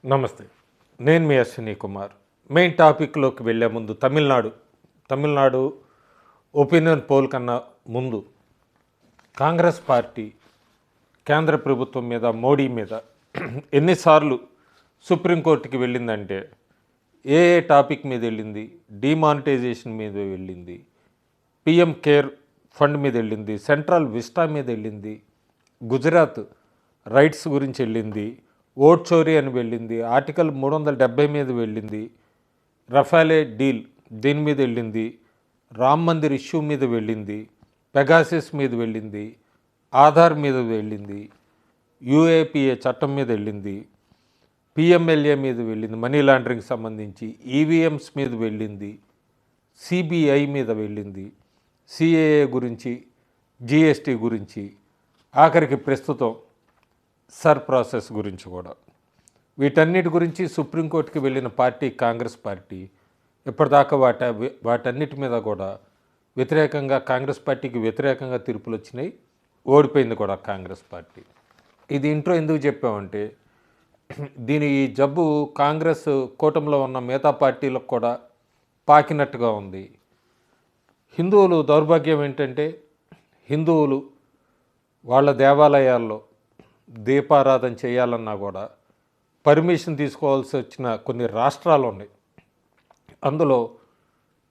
నమస్తే. నేను మీ అశ్విని కుమార్. మెయిన్ టాపిక్‌లోకి వెళ్ళే ముందు తమిళనాడు ఒపీనియన్ పోల్ కన్నా ముందు కాంగ్రెస్ పార్టీ కేంద్ర ప్రభుత్వం మీద, మోడీ మీద ఎన్నిసార్లు సుప్రీంకోర్టుకి వెళ్ళిందంటే, ఏ టాపిక్ మీద వెళ్ళింది? డీమానిటైజేషన్ మీద వెళ్ళింది, పీఎం కేర్ ఫండ్ మీద వెళ్ళింది, సెంట్రల్ విస్టా మీద వెళ్ళింది, గుజరాత్ రైట్స్ గురించి వెళ్ళింది, ఓట్ చోరీ అని వెళ్ళింది, ఆర్టికల్ 370 మీద వెళ్ళింది, రఫాలే డీల్ దీని మీద వెళ్ళింది, రామ్ మందిర్ ఇష్యూ మీద వెళ్ళింది, పెగాసిస్ మీద వెళ్ళింది, ఆధార్ మీద వెళ్ళింది, యూఏపీఏ చట్టం మీద వెళ్ళింది, పిఎంఎల్ఏ మీద వెళ్ళింది, మనీ లాండరింగ్ సంబంధించి, ఈవీఎంస్ మీద వెళ్ళింది, సిబిఐ మీద వెళ్ళింది, సిఏఏ గురించి, జిఎస్టీ గురించి, ఆఖరికి ప్రస్తుతం సర్ ప్రాసెస్ గురించి కూడా. వీటన్నిటి గురించి సుప్రీంకోర్టుకి వెళ్ళిన పార్టీ కాంగ్రెస్ పార్టీ. ఇప్పటిదాకా వాటన్నిటి మీద కూడా వ్యతిరేకంగా, కాంగ్రెస్ పార్టీకి వ్యతిరేకంగా తీర్పులు వచ్చినాయి. ఓడిపోయింది కూడా కాంగ్రెస్ పార్టీ. ఇది ఇంట్రో ఎందుకు చెప్పామంటే, ఈ జబ్బు కాంగ్రెస్ కూటమిలో ఉన్న మిగతా పార్టీలకు కూడా పాకినట్టుగా ఉంది. హిందువులు దౌర్భాగ్యం ఏంటంటే, హిందువులు వాళ్ళ దేవాలయాల్లో దీపారాధన చేయాలన్నా కూడా పర్మిషన్ తీసుకోవాల్సి వచ్చిన కొన్ని రాష్ట్రాలు ఉన్నాయి. అందులో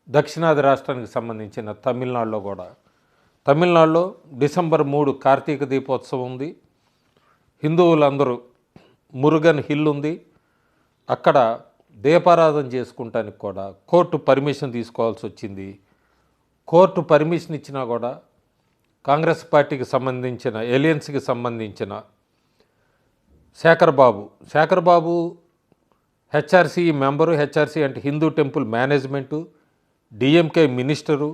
దక్షిణాది రాష్ట్రానికి సంబంధించిన తమిళనాడులో డిసెంబర్ 3 కార్తీక దీపోత్సవం ఉంది. హిందువులందరూ మురుగన్ హిల్ ఉంది, అక్కడ దీపారాధన చేసుకుంటానికి కూడా కోర్టు పర్మిషన్ తీసుకోవాల్సి వచ్చింది. కోర్టు పర్మిషన్ ఇచ్చినా కూడా కాంగ్రెస్ పార్టీకి సంబంధించిన ఎలియన్స్కి సంబంధించిన శేఖర్ బాబు హెచ్ఆర్సీ మెంబరు. హెచ్ఆర్సీ అంటే Hindu temple management, DMK minister,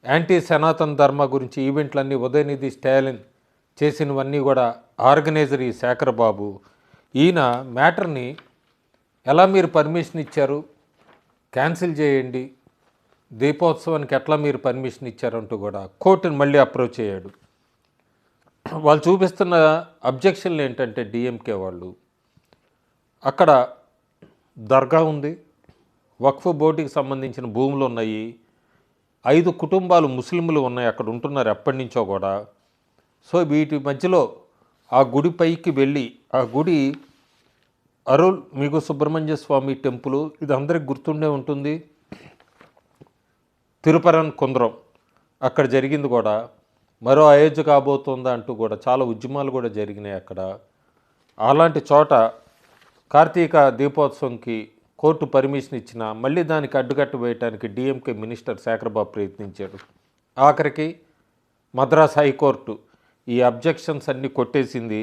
anti సనాతన ధర్మ గురించి ఈవెంట్లన్నీ ఉదయనిధి స్టాలిన్ చేసినవన్నీ కూడా ఆర్గనైజర్ ఈ శేఖర్ బాబు. ఈయన మ్యాటర్ని ఎలా మీరు పర్మిషన్ ఇచ్చారు, క్యాన్సిల్ చేయండి, దీపోత్సవానికి ఎట్లా మీరు పర్మిషన్ ఇచ్చారంటూ కూడా కోర్టుని మళ్ళీ అప్రోచ్ అయ్యాడు. వాళ్ళు చూపిస్తున్న అబ్జెక్షన్లు ఏంటంటే, డిఎంకే వాళ్ళు, అక్కడ దర్గా ఉంది, వక్ఫ్ బోర్డుకి సంబంధించిన భూములు ఉన్నాయి, 5 కుటుంబాలు ముస్లింలు ఉన్నాయి, అక్కడ ఉంటున్నారు ఎప్పటి నుంచో కూడా. సో వీటి మధ్యలో ఆ గుడి పైకి వెళ్ళి, ఆ గుడి అరుల్ మీకు సుబ్రహ్మణ్య స్వామి టెంపుల్, ఇది అందరికి గుర్తుండే ఉంటుంది, తిరుపరన్ కుంద్రం అక్కడ జరిగింది కూడా. మరో అయోధ్య కాబోతుందా అంటూ కూడా చాలా ఉద్యమాలు కూడా జరిగినాయి అక్కడ. అలాంటి చోట కార్తీక దీపోత్సవంకి కోర్టు పర్మిషన్ ఇచ్చినా మళ్ళీ దానికి అడ్డుకట్ట వేయడానికి డిఎంకే మినిస్టర్ శేఖర్ బాబు ప్రయత్నించాడు. ఆఖరికి మద్రాస్ హైకోర్టు ఈ అబ్జెక్షన్స్ అన్నీ కొట్టేసింది.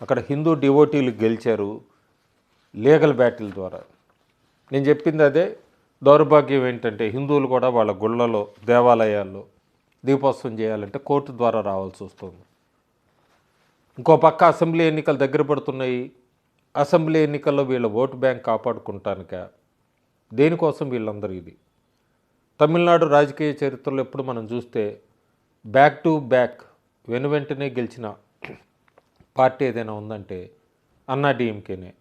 అక్కడ హిందూ డివోటీలు గెలిచారు లీగల్ బ్యాటిల్ ద్వారా. నేను చెప్పింది అదే. దౌర్భాగ్యం ఏంటంటే, హిందువులు కూడా వాళ్ళ గుళ్ళలో, దేవాలయాల్లో దీపోత్సవం చేయాలంటే కోర్టు ద్వారా రావాల్సి వస్తుంది. ఇంకో పక్క అసెంబ్లీ ఎన్నికలు దగ్గర పడుతున్నాయి. అసెంబ్లీ ఎన్నికల్లో వీళ్ళ ఓటు బ్యాంక్ కాపాడుకుంటానిక, దేనికోసం వీళ్ళందరూ ఇది. తమిళనాడు రాజకీయ చరిత్రలో ఎప్పుడు మనం చూస్తే బ్యాక్ టు బ్యాక్ వెనువెంటనే గెలిచిన పార్టీ ఏదైనా ఉందంటే అన్నా డిఎంకేనే.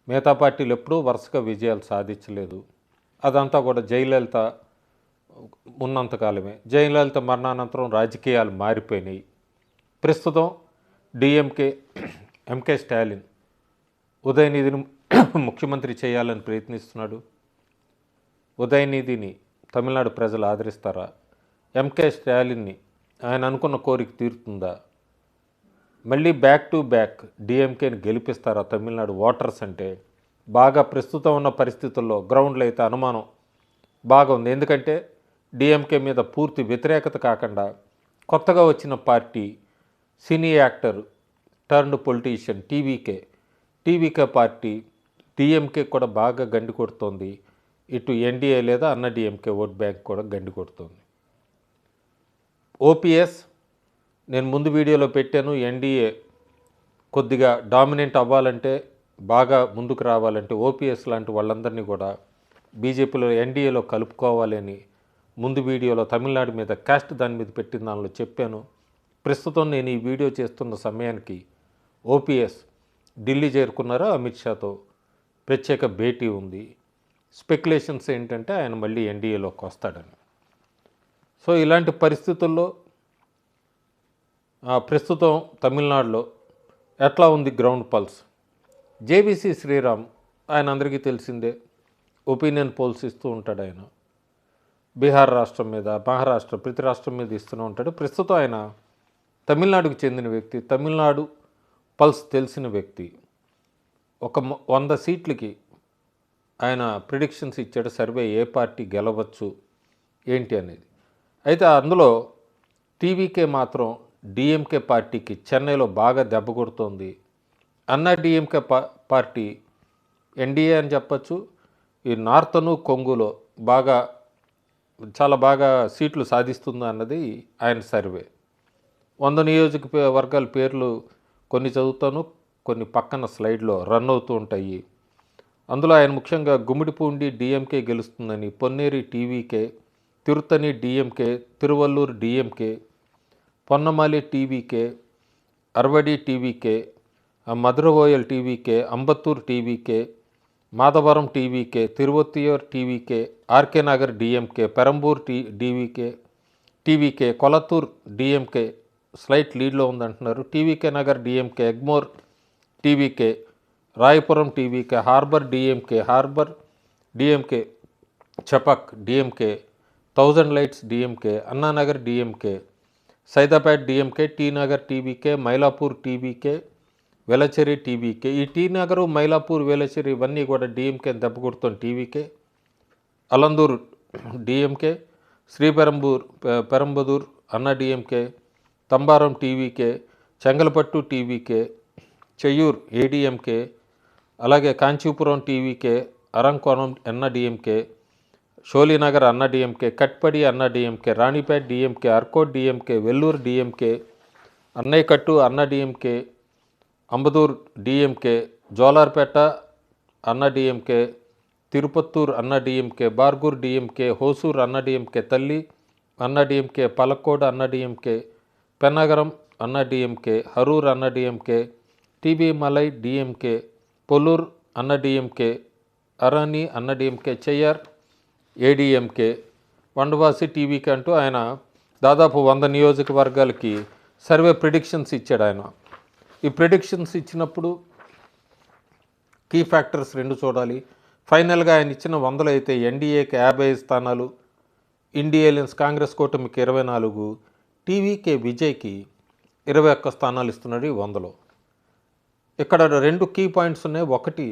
మిగతా పార్టీలు ఎప్పుడూ వరుసగా విజయాలు సాధించలేదు. అదంతా కూడా జయలలిత ఉన్నంతకాలమే. జయలలిత మరణానంతరం రాజకీయాలు మారిపోయినాయి. ప్రస్తుతం డిఎంకే, ఎంకే స్టాలిన్ ఉదయనిధిని ముఖ్యమంత్రి చేయాలని ప్రయత్నిస్తున్నాడు. ఉదయనిధిని తమిళనాడు ప్రజలు ఆదరిస్తారా? ఎంకే స్టాలిన్ని ఆయన అనుకున్న కోరిక తీరుతుందా? మళ్ళీ బ్యాక్ టు బ్యాక్ డిఎంకేని గెలిపిస్తారా తమిళనాడు ఓటర్స్? అంటే బాగా ప్రస్తుతం ఉన్న పరిస్థితుల్లో గ్రౌండ్లో అయితే అనుమానం బాగా ఉంది. ఎందుకంటే డిఎంకే మీద పూర్తి వ్యతిరేకత కాకుండా కొత్తగా వచ్చిన party cine actor turned politician TVK party DMK కూడా బాగా గండి కొడుతోంది. ఇటు ఎన్డీఏ లేదా అన్న డిఎంకే ఓట్ బ్యాంక్ కూడా గండి కొడుతోంది. ఓపీఎస్ నేను ముందు వీడియోలో పెట్టాను. ఎన్డీఏ కొద్దిగా డామినెంట్ అవ్వాలంటే, బాగా ముందుకు రావాలంటే ఓపీఎస్ లాంటి వాళ్ళందరినీ కూడా బీజేపీలో, ఎన్డీఏలో కలుపుకోవాలి అని ముందు వీడియోలో తమిళనాడు మీద కాస్ట్ దాని మీద పెట్టిన దానిలో చెప్పాను. ప్రస్తుతం నేను ఈ వీడియో చేస్తున్న సమయానికి ఓపీఎస్ ఢిల్లీ చేరుకున్నారు. అమిత్ షాతో ప్రత్యేక భేటీ ఉంది. స్పెక్యులేషన్స్ ఏంటంటే ఆయన మళ్ళీ ఎన్డీఏలోకి వస్తాడని. సో ఇలాంటి పరిస్థితుల్లో ప్రస్తుతం తమిళనాడులో ఎట్లా ఉంది గ్రౌండ్ పల్స్? జేవీసీ శ్రీరామ్ ఆయన అందరికీ తెలిసిందే, ఒపీనియన్ పోల్స్ ఇస్తూ ఉంటాడు. ఆయన బీహార్ రాష్ట్రం మీద, మహారాష్ట్ర, ప్రతి రాష్ట్రం మీద ఇస్తూనే ఉంటాడు. ప్రస్తుతం ఆయన తమిళనాడుకు చెందిన వ్యక్తి, తమిళనాడు పల్స్ తెలిసిన వ్యక్తి. ఒక 100 సీట్లకి ఆయన ప్రిడిక్షన్స్ ఇచ్చాడు, సర్వే ఏ పార్టీ గెలవచ్చు ఏంటి అనేది. అయితే అందులో టీవీకే మాత్రం డిఎంకే పార్టీకి చెన్నైలో బాగా దెబ్బ కొడుతోంది. అన్నా డిఎంకే పార్టీ ఎన్డీఏ అని చెప్పచ్చు, ఈ నార్తను కొంగులో చాలా బాగా సీట్లు సాధిస్తుంది అన్నది ఆయన సర్వే. 100 నియోజకవర్గాల పేర్లు కొన్ని చదువుతాను, కొన్ని పక్కన స్లైడ్లో రన్ అవుతూ ఉంటాయి. అందులో ఆయన ముఖ్యంగా గుమ్మిడిపూండి డిఎంకే గెలుస్తుందని, Ponneri TVK, Tiruttani DMK, Tiruvallur DMK, Poonamallee TVK, Avadi TVK, Maduravoyal TVK, Ambattur TVK, Madhavaram TVK, Tiruvottiyur TVK, RK Nagar DMK, Perambur TVK, Kolathur DMK slight లీడ్లో ఉందంటున్నారు. TVK Nagar DMK, Egmore TVK, Royapuram TVK, Harbour DMK, Chepauk DMK, 1000 Lights DMK, Anna Nagar DMK, Saidabad DMK, T Nagar TVK, Mylapore TVK, Velachery TVK. ఈ T Nagar, Mylapore, Velachery ఇవన్నీ కూడా DMK దెబ్బ కొడుతున్న TVK. అలందూర్ DMK, Perumbudur Anna DMK, Tambaram TVK, Chengalpattu TVK, Cheyyur ADMK, అలాగే Kanchipuram TVK, అరంకోణం అన్నా DMK, షోలీనగర్ అన్నా DMK, Katpadi Anna DMK, Ranipet DMK, Arcot DMK, Vellore DMK, అన్నయ్యకట్టు అన్నా డిఎంకే, అంబదూర్ డిఎంకే, జోలార్పేట అన్నా డిఎంకే, తిరుపత్తూర్ అన్నా డిఎంకే, బార్గూర్ డిఎంకే, హోసూర్ అన్నా డిఎంకే, తల్లి అన్నా డిఎంకే, పలక్కోడ్ అన్నా డిఎంకే, పెన్నగరం అన్నా డిఎంకే, హరూర్ అన్నా డిఎంకే, టీబీ మలై డిఎంకే, పొల్లూర్ అన్నా డిఎంకే, అరాని అన్నా డిఎంకే, చెయ్యార్ ఏడీఎంకే, వండవాసి టీవీకి అంటూ ఆయన దాదాపు 100 నియోజకవర్గాలకి సర్వే ప్రిడిక్షన్స్ ఇచ్చాడు. ఆయన ఈ ప్రిడిక్షన్స్ ఇచ్చినప్పుడు కీ ఫ్యాక్టర్స్ 2 చూడాలి. ఫైనల్గా ఆయన ఇచ్చిన 100లో అయితే ఎన్డీఏకి 55 స్థానాలు, ఇండియా అలయన్స్ కాంగ్రెస్ కూటమికి 24, టీవీకే విజయ్కి 21 స్థానాలు ఇస్తున్నాడు ఈ 100లో. ఇక్కడ 2 కీ పాయింట్స్ ఉన్నాయి. ఒకటి,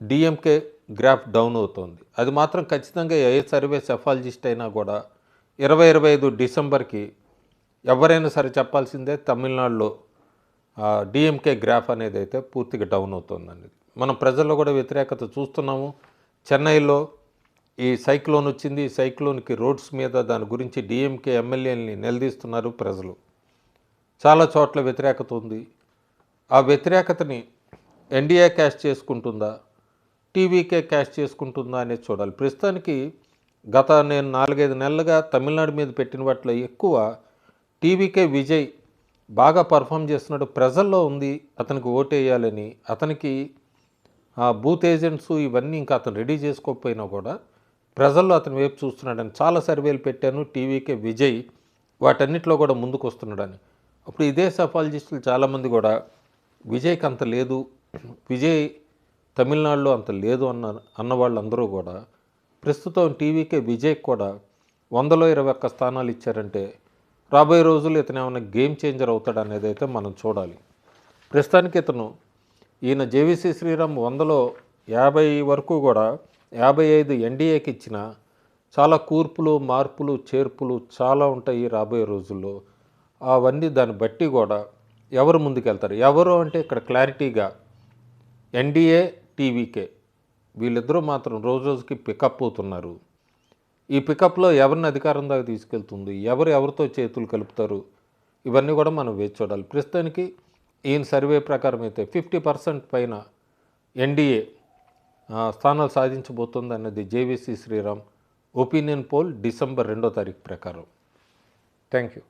డిఎంకే గ్రాఫ్ డౌన్ అవుతుంది. అది మాత్రం ఖచ్చితంగా ఏ సర్వే సెఫాలజిస్ట్ అయినా కూడా 2025 డిసెంబర్కి ఎవరైనా సరే చెప్పాల్సిందే, తమిళనాడులో డిఎంకే గ్రాఫ్ అనేది అయితే పూర్తిగా డౌన్ అవుతుంది అనేది. మనం ప్రజల్లో కూడా వ్యతిరేకత చూస్తున్నాము. చెన్నైలో ఈ సైక్లోన్ వచ్చింది. ఈ సైక్లోన్కి రోడ్స్ మీద దాని గురించి డిఎంకే ఎమ్మెల్యేలని నిలదీస్తున్నారు ప్రజలు. చాలా చోట్ల వ్యతిరేకత ఉంది. ఆ వ్యతిరేకతని ఎన్డీఏ క్యాష్ చేసుకుంటుందా, టీవీకే క్యాష్ చేసుకుంటుందా అనేది చూడాలి. ప్రస్తుతానికి నేను 4-5 నెలలుగా తమిళనాడు మీద పెట్టిన వాటిలో ఎక్కువ టీవీకే విజయ్ బాగా పర్ఫామ్ చేస్తున్నాడు. ప్రజల్లో ఉంది అతనికి ఓటేయాలని. అతనికి బూత్ ఏజెంట్స్ ఇవన్నీ ఇంకా అతను రెడీ చేసుకోకపోయినా కూడా ప్రజల్లో అతని వైపు చూస్తున్నాడని చాలా సర్వేలు పెట్టాను. టీవీకే విజయ్ వాటన్నిటిలో కూడా ముందుకు వస్తున్నాడని. అప్పుడు ఇదే సఫాలజిస్టులు చాలామంది కూడా విజయ్కి అంత లేదు, విజయ్ తమిళనాడులో అంత లేదు అన్న వాళ్ళందరూ కూడా ప్రస్తుతం టీవీకే విజయ్కి కూడా 100లో 21 స్థానాలు ఇచ్చారంటే రాబోయే రోజులు ఇతను ఏమైనా గేమ్ చేంజర్ అవుతాడు అనేది అయితే మనం చూడాలి. ప్రస్తుతానికి ఈయన జేవీసీ శ్రీరామ్ 100లో 50 వరకు కూడా 55 ఎన్డీఏకి ఇచ్చిన చాలా కూర్పులు, మార్పులు, చేర్పులు చాలా ఉంటాయి రాబోయే రోజుల్లో. అవన్నీ దాన్ని బట్టి కూడా ఎవరు ముందుకెళ్తారు, ఎవరు అంటే ఇక్కడ క్లారిటీగా ఎన్డీఏ, టీవీకే వీళ్ళిద్దరూ మాత్రం రోజుకి పికప్ అవుతున్నారు. ఈ పికప్లో ఎవరిని అధికారం దాకా తీసుకెళ్తుంది, ఎవరితో చేతులు కలుపుతారు, ఇవన్నీ కూడా మనం వేచి చూడాలి. ప్రస్తుతానికి ఈయన సర్వే ప్రకారం అయితే 50% పైన ఎన్డీఏ స్థానాలు సాధించబోతుంది అన్నది JVC Sriram opinion poll December 2వ తారీఖు ప్రకారం. Thank you.